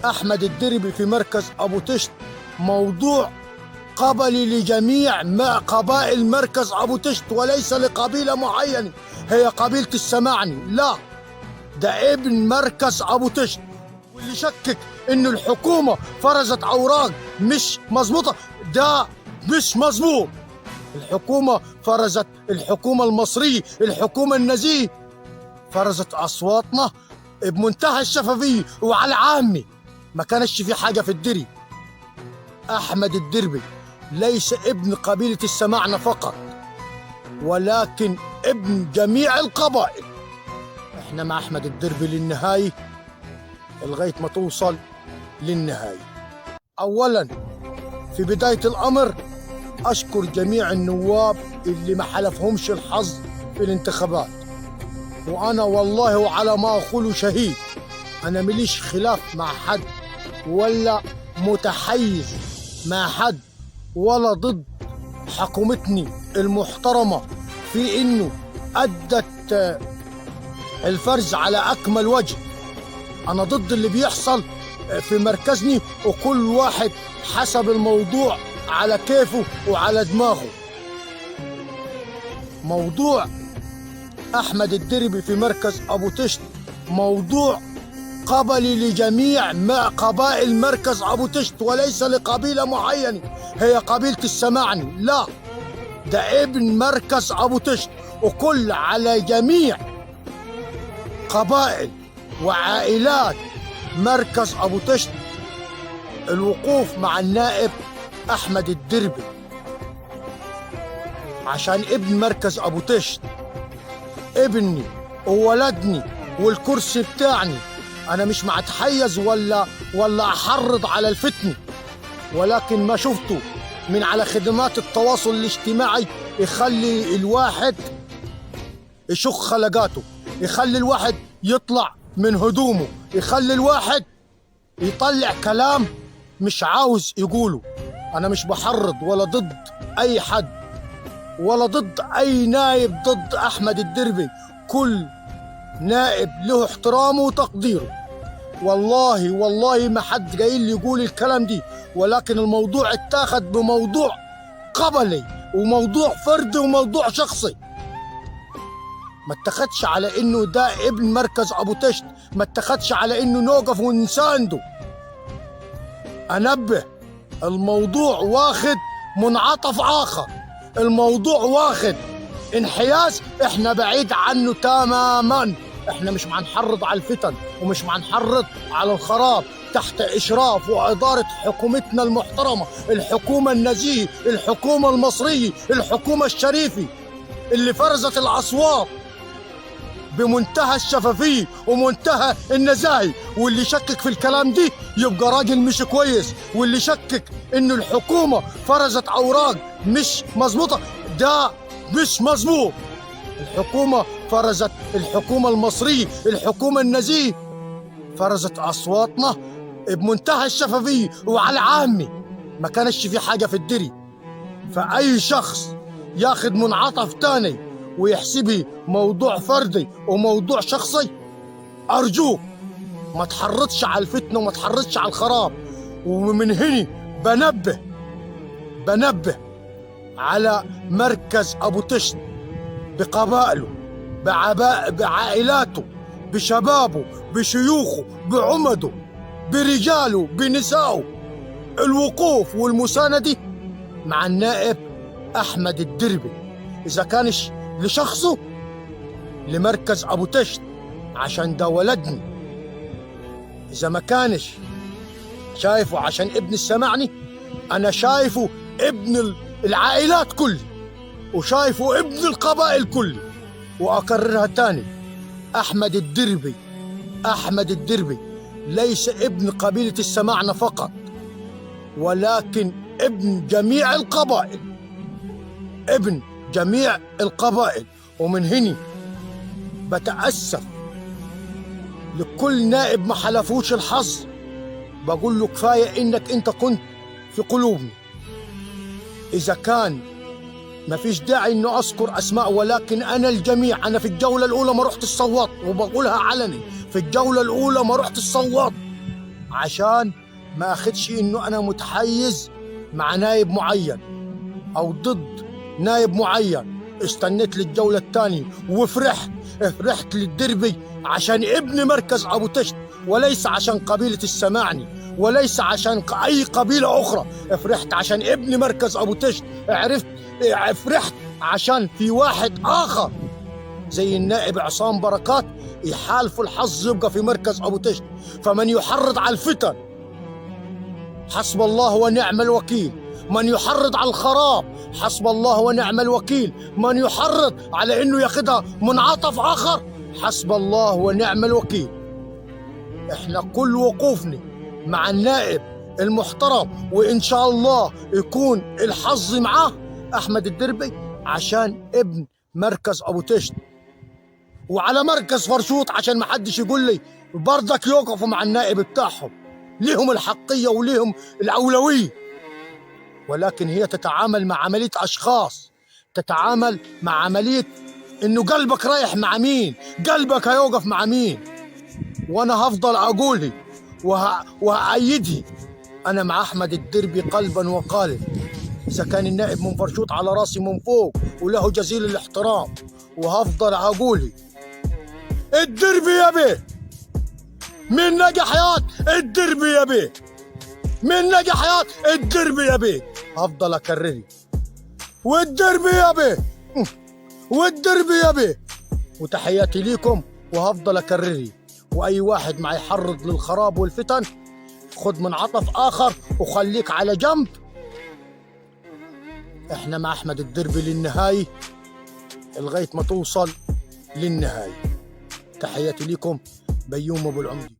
أحمد الدربي في مركز أبو تشت موضوع قبلي لجميع قبائل مركز أبو تشت، وليس لقبيلة معينة هي قبيلة السماعني، لا، ده ابن مركز أبو تشت. واللي شكك إنه الحكومة فرزت أوراق مش مظبوطة، ده مش مظبوط. الحكومة فرزت، الحكومة المصرية، الحكومة النزيه فرزت أصواتنا بمنتهى الشفافية وعلى عامي، ما كانش في حاجة في الدري. أحمد الدربي ليس ابن قبيلة السماعنة فقط، ولكن ابن جميع القبائل. احنا مع أحمد الدربي للنهاية، لغاية ما توصل للنهاية. أولا في بداية الأمر أشكر جميع النواب اللي ما حلفهمش الحظ في الانتخابات، وأنا والله وعلى ما أقول شهيد، أنا مليش خلاف مع حد ولا متحيز مع حد ولا ضد حكومتني المحترمة في إنه أدت الفرز على أكمل وجه. أنا ضد اللي بيحصل في مركزني، وكل واحد حسب الموضوع على كيفه وعلى دماغه. موضوع أحمد الدربي في مركز أبو تشت موضوع قبلي لجميع قبائل مركز أبو تشت، وليس لقبيلة معينة هي قبيلة السماعني، لا، ده ابن مركز أبو تشت، وكل على جميع قبائل وعائلات مركز أبو تشت الوقوف مع النائب أحمد الدربي، عشان ابن مركز أبو تشت ابني وولدني والكرسي بتاعني. أنا مش متحيز ولا أحرض على الفتنة، ولكن ما شفته من على خدمات التواصل الاجتماعي يخلي الواحد يشق خلقاته، يخلي الواحد يطلع من هدومه، يخلي الواحد يطلع كلام مش عاوز يقوله. أنا مش بحرض ولا ضد أي حد ولا ضد أي نائب ضد أحمد الدربي، كل نائب له احترامه وتقديره. والله ما حد جاي لي يقول الكلام دي، ولكن الموضوع اتاخد بموضوع قبلي وموضوع فردي وموضوع شخصي، ما اتخدش على انه ده ابن مركز ابو تشت، ما اتخدش على انه نوقف ونسانده. انبه، الموضوع واخد منعطف اخر، الموضوع واخد انحياز احنا بعيد عنه تماما. احنا مش هنحرض على الفتن ومش هنحرض على الخراب تحت اشراف واداره حكومتنا المحترمه، الحكومه النزيه، الحكومه المصريه، الحكومه الشريفه اللي فرزت الاصوات بمنتهى الشفافيه ومنتهى النزاهه. واللي يشكك في الكلام دي يبقى راجل مش كويس، واللي يشكك انه الحكومه فرزت اوراق مش مظبوطه، ده مش مظبوط. الحكومه فرزت، الحكومه المصريه، الحكومه النزيه فرزت اصواتنا بمنتهى الشفافيه وعلى عامي، ما كانش في حاجه في الدري. فاي شخص ياخد منعطف تاني ويحسبه موضوع فردي وموضوع شخصي، ارجوك ما تحرضش على الفتنه وما تحرضش على الخراب. ومن هنا بنبه على مركز ابو تشت بقبائله، بعائلاته، بشبابه، بشيوخه، بعمده، برجاله، بنسائه، الوقوف والمساندة مع النائب أحمد الدربي، إذا كانش لشخصه لمركز أبو تشت عشان ده ولدني، إذا ما كانش شايفه عشان ابن السمعني، أنا شايفه ابن العائلات كله، وشايفه ابن القبائل كله. وأكررها تاني، أحمد الدربي ليس ابن قبيلة السماعنة فقط، ولكن ابن جميع القبائل، ابن جميع القبائل. ومن هنا بتأسف لكل نائب ما حلفوش الحظ، بقول له كفاية إنك أنت كنت في قلوبنا. إذا كان ما فيش داعي إنه أذكر أسماء، ولكن أنا الجميع، أنا في الجولة الأولى ما رحت الصوات، وبقولها علني، في الجولة الأولى ما رحت الصوات، عشان ما اخدش انه انا متحيز مع نايب معين او ضد نايب معين. استنيت للجولة الثانية فرحت للدربي عشان ابن مركز ابو تشت، وليس عشان قبيلة السماعني، وليس عشان اي قبيلة اخرى. فرحت عشان ابن مركز ابو تشت. فرحت عشان في واحد اخر زي النائب عصام بركات يحالفوا الحظ يبقى في مركز ابو تشت. فمن يحرض على الفتن حسب الله ونعم الوكيل، من يحرض على الخراب حسب الله ونعم الوكيل، من يحرض على انه ياخدها منعطف اخر حسب الله ونعم الوكيل. احنا كل وقوفنا مع النائب المحترم، وان شاء الله يكون الحظ معاه احمد الدربي عشان ابن مركز ابو تشت، وعلى مركز فرشوط عشان ما حدش يقول لي برضك يوقفوا مع النائب بتاعهم. ليهم الحقية وليهم الأولوية، ولكن هي تتعامل مع عملية أشخاص، تتعامل مع عملية إنه قلبك رايح مع مين، قلبك هيوقف مع مين. وأنا هفضل أقولي وهأيدي، أنا مع أحمد الدربي قلبا وقالب. إذا كان النائب من فرشوط على راسي من فوق وله جزيل الاحترام، وهفضل أقولي الدربي يا بيه، من نجح حياة الدربي يا بيه، من نجح حياة الدربي يا بيه. هفضل أكرري والدربي يا بيه، والدربي يا بيه. وتحياتي ليكم وهفضل أكرري. وأي واحد ما يحرض للخراب والفتن خد منعطف آخر وخليك على جنب. احنا مع أحمد الدربي للنهاية لغاية ما توصل للنهاية. تحياتي لكم، بيوم أبو العمدي.